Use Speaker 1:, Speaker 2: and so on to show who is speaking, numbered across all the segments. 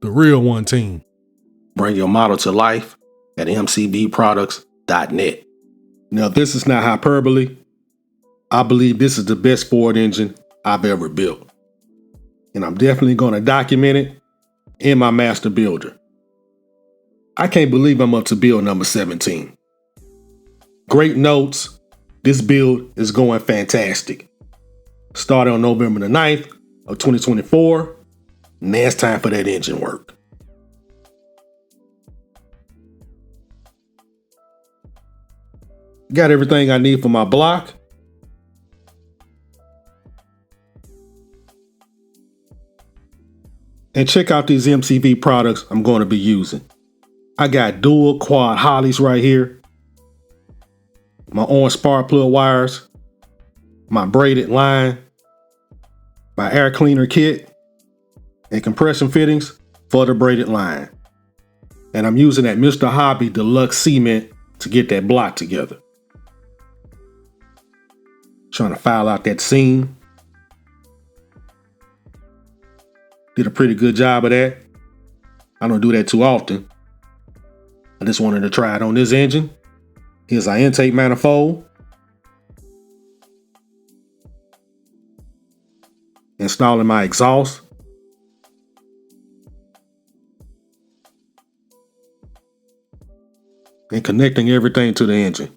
Speaker 1: the real one team.
Speaker 2: Bring your model to life at mcvproducts.net.
Speaker 1: Now, this is not hyperbole. I believe this is the best Ford engine I've ever built. And I'm definitely going to document it in my master builder. I can't believe I'm up to build number 17. Great notes. This build is going fantastic. Started on November the 9th of 2024. Now it's time for that engine work. Got everything I need for my block. And check out these MCV products I'm going to be using. I got dual quad hollies right here. My orange spark plug wires. My braided line. My air cleaner kit. And compression fittings for the braided line. And I'm using that Mr. Hobby Deluxe cement to get that block together. Trying to file out that seam. Did a pretty good job of that. I don't do that too often. I just wanted to try it on this engine. Here's our intake manifold. Installing my exhaust. And connecting everything to the engine.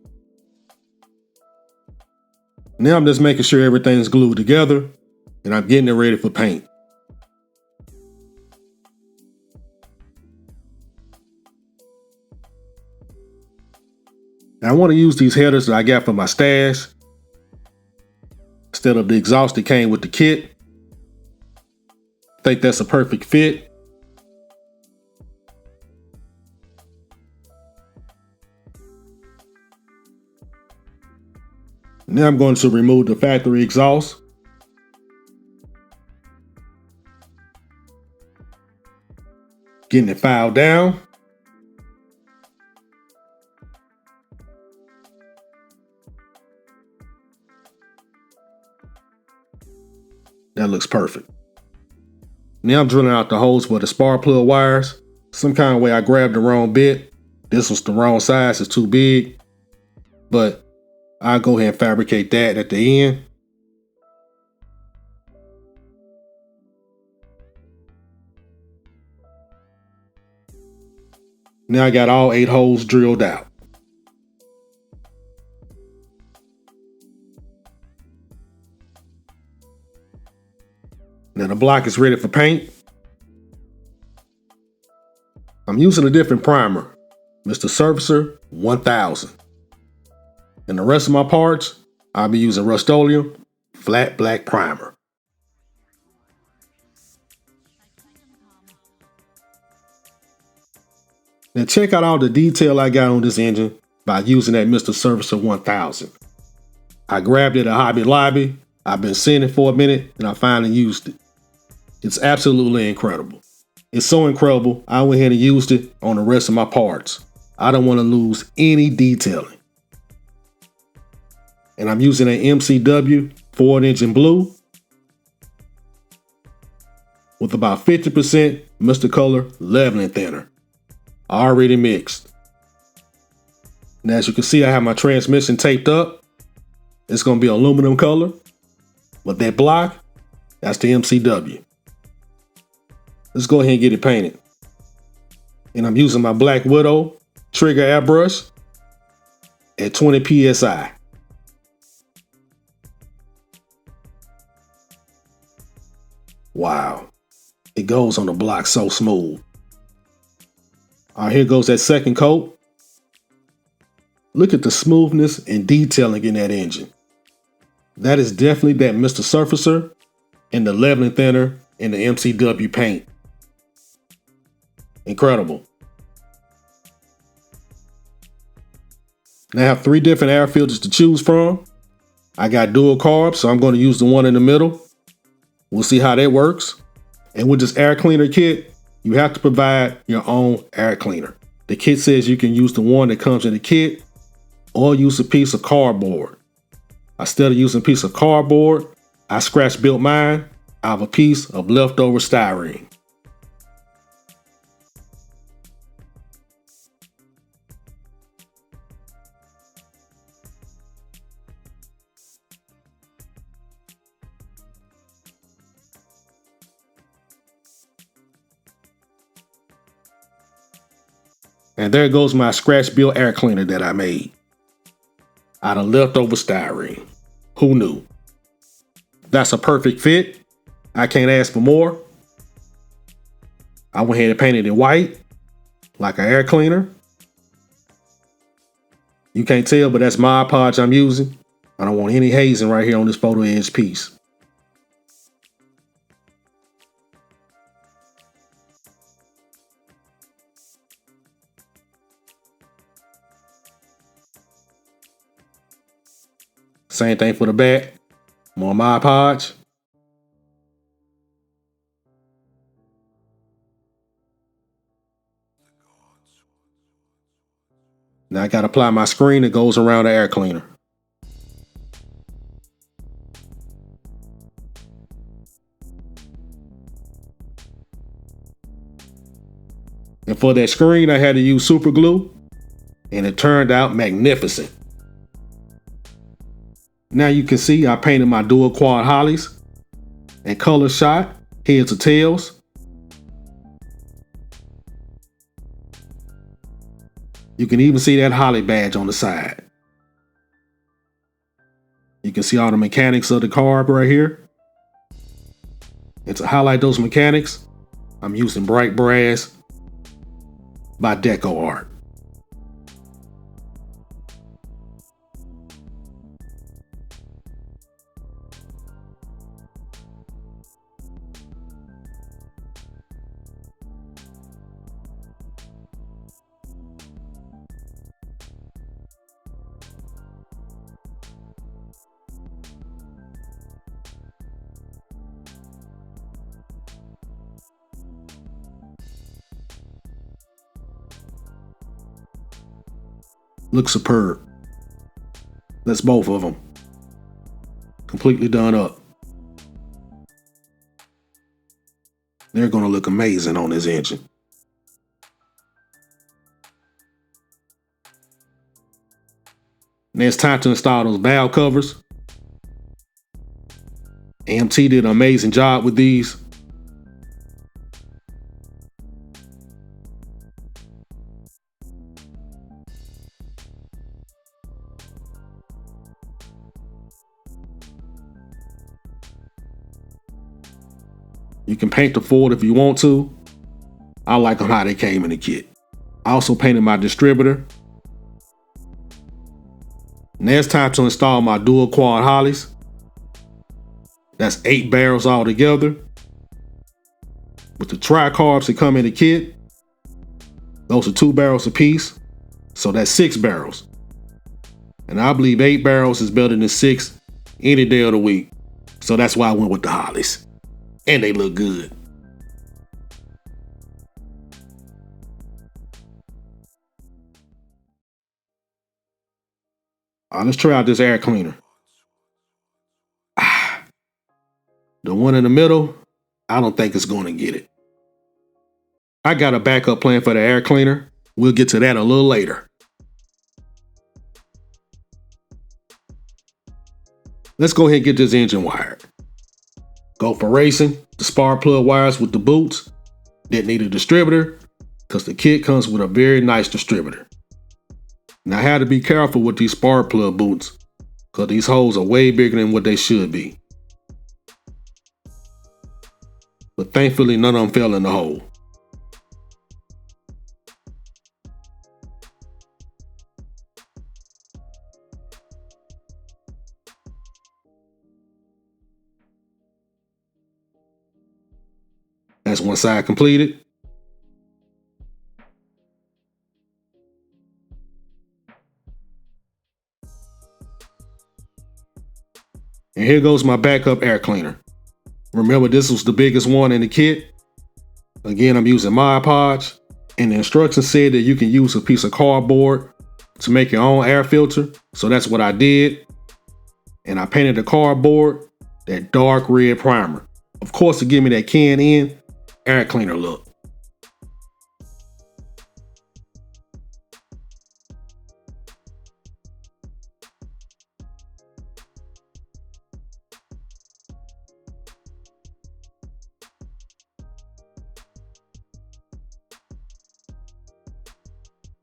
Speaker 1: Now I'm just making sure everything's glued together and I'm getting it ready for paint. Now I want to use these headers that I got for my stash instead of the exhaust that came with the kit. I think that's a perfect fit. Now I'm going to remove the factory exhaust. Getting it filed down. That looks perfect. Now I'm drilling out the holes for the spark plug wires. Some kind of way I grabbed the wrong bit. This was the wrong size, it's too big. But I'll go ahead and fabricate that at the end. Now I got all 8 holes drilled out. Now the block is ready for paint. I'm using a different primer, Mr. Surfacer 1000. And the rest of my parts, I'll be using Rust-Oleum Flat Black Primer. Now check out all the detail I got on this engine by using that Mr. Surfacer 1000. I grabbed it at Hobby Lobby, I've been seeing it for a minute, and I finally used it. It's absolutely incredible. It's so incredible, I went ahead and used it on the rest of my parts. I don't want to lose any detailing. And I'm using an MCW 4-inch in blue with about 50% Mr. Color leveling thinner, already mixed. Now as you can see, I have my transmission taped up. It's going to be aluminum color, but that block, that's the MCW. Let's go ahead and get it painted. And I'm using my Black Widow trigger airbrush at 20 PSI. Wow, it goes on the block so smooth. All right, here goes that second coat. Look at the smoothness and detailing in that engine. That is definitely that Mr. Surfacer and the leveling thinner and the MCW paint. Incredible. Now I have 3 different air filters to choose from. I got dual carbs, so I'm going to use the one in the middle. We'll see how that works. And with this air cleaner kit, you have to provide your own air cleaner. The kit says you can use the one that comes in the kit or use a piece of cardboard. Instead of using a piece of cardboard, I scratch built mine out of a piece of leftover styrene. And there goes my scratch built air cleaner that I made out of leftover styrene. Who knew? That's a perfect fit. I can't ask for more. I went ahead and painted it white, like an air cleaner. You can't tell, but that's Mod Podge I'm using. I don't want any hazing right here on this photo edge piece. Same thing for the back. More Mod Podge. Now I got to apply my screen that goes around the air cleaner. And for that screen, I had to use super glue, and it turned out magnificent. Now you can see I painted my dual quad hollies and color shot heads to tails. You can even see that holly badge on the side. You can see all the mechanics of the carb right here. And to highlight those mechanics, I'm using bright brass by Deco Art. Looks superb. That's both of them. Completely done up. They're going to look amazing on this engine. Now it's time to install those valve covers. AMT did an amazing job with these. You can paint the Ford if you want to. I like them how they came in the kit. I also painted my distributor. Now it's time to install my dual quad hollies. That's 8 barrels all together. With the tri-carbs that come in the kit, those are 2 barrels apiece. So that's 6 barrels. And I believe 8 barrels is better than 6 any day of the week. So that's why I went with the hollies. And they look good. All right, let's try out this air cleaner. The one in the middle, I don't think it's going to get it. I got a backup plan for the air cleaner. We'll get to that a little later. Let's go ahead and get this engine wired. Go for racing, the spark plug wires with the boots. Didn't need a distributor because the kit comes with a very nice distributor. Now I had to be careful with these spark plug boots because these holes are way bigger than what they should be. But thankfully none of them fell in the hole. That's one side completed. And here goes my backup air cleaner. Remember, this was the biggest one in the kit. Again, I'm using Mod Podge. And the instructions said that you can use a piece of cardboard to make your own air filter. So that's what I did. And I painted the cardboard that dark red primer. Of course, to give me that can-in air cleaner look.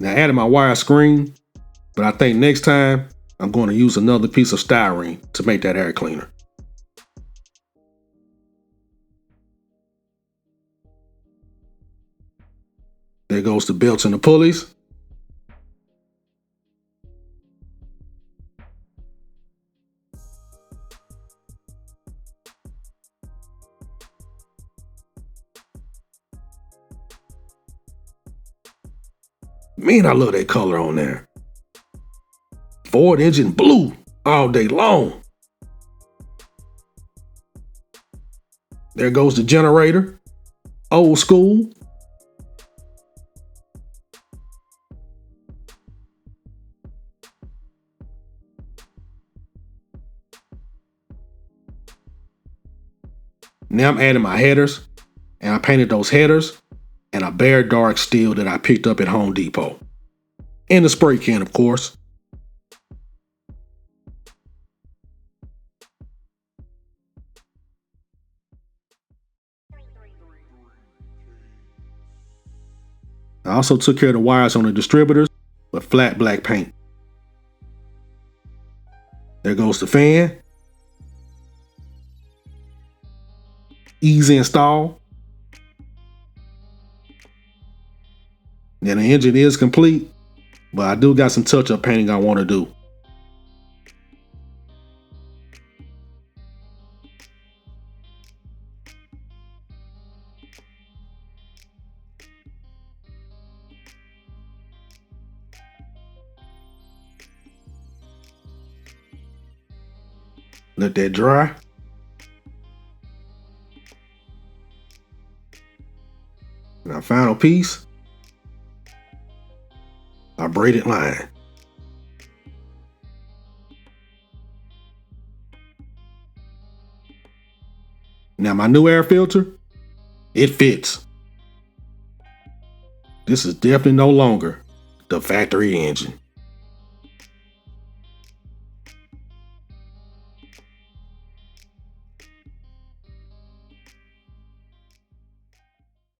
Speaker 1: Now I added my wire screen, but I think next time I'm going to use another piece of styrene to make that air cleaner. There goes the belts and the pulleys. Man, I love that color on there. Ford engine blue all day long. There goes the generator. Old school. Now I'm adding my headers, and I painted those headers and a bare dark steel that I picked up at Home Depot. And the spray can, of course. I also took care of the wires on the distributors with flat black paint. There goes the fan. Easy install. Now the engine is complete, but I do got some touch-up painting I want to do. Let that dry. Now final piece, a braided line. Now my new air filter, it fits. This is definitely no longer the factory engine.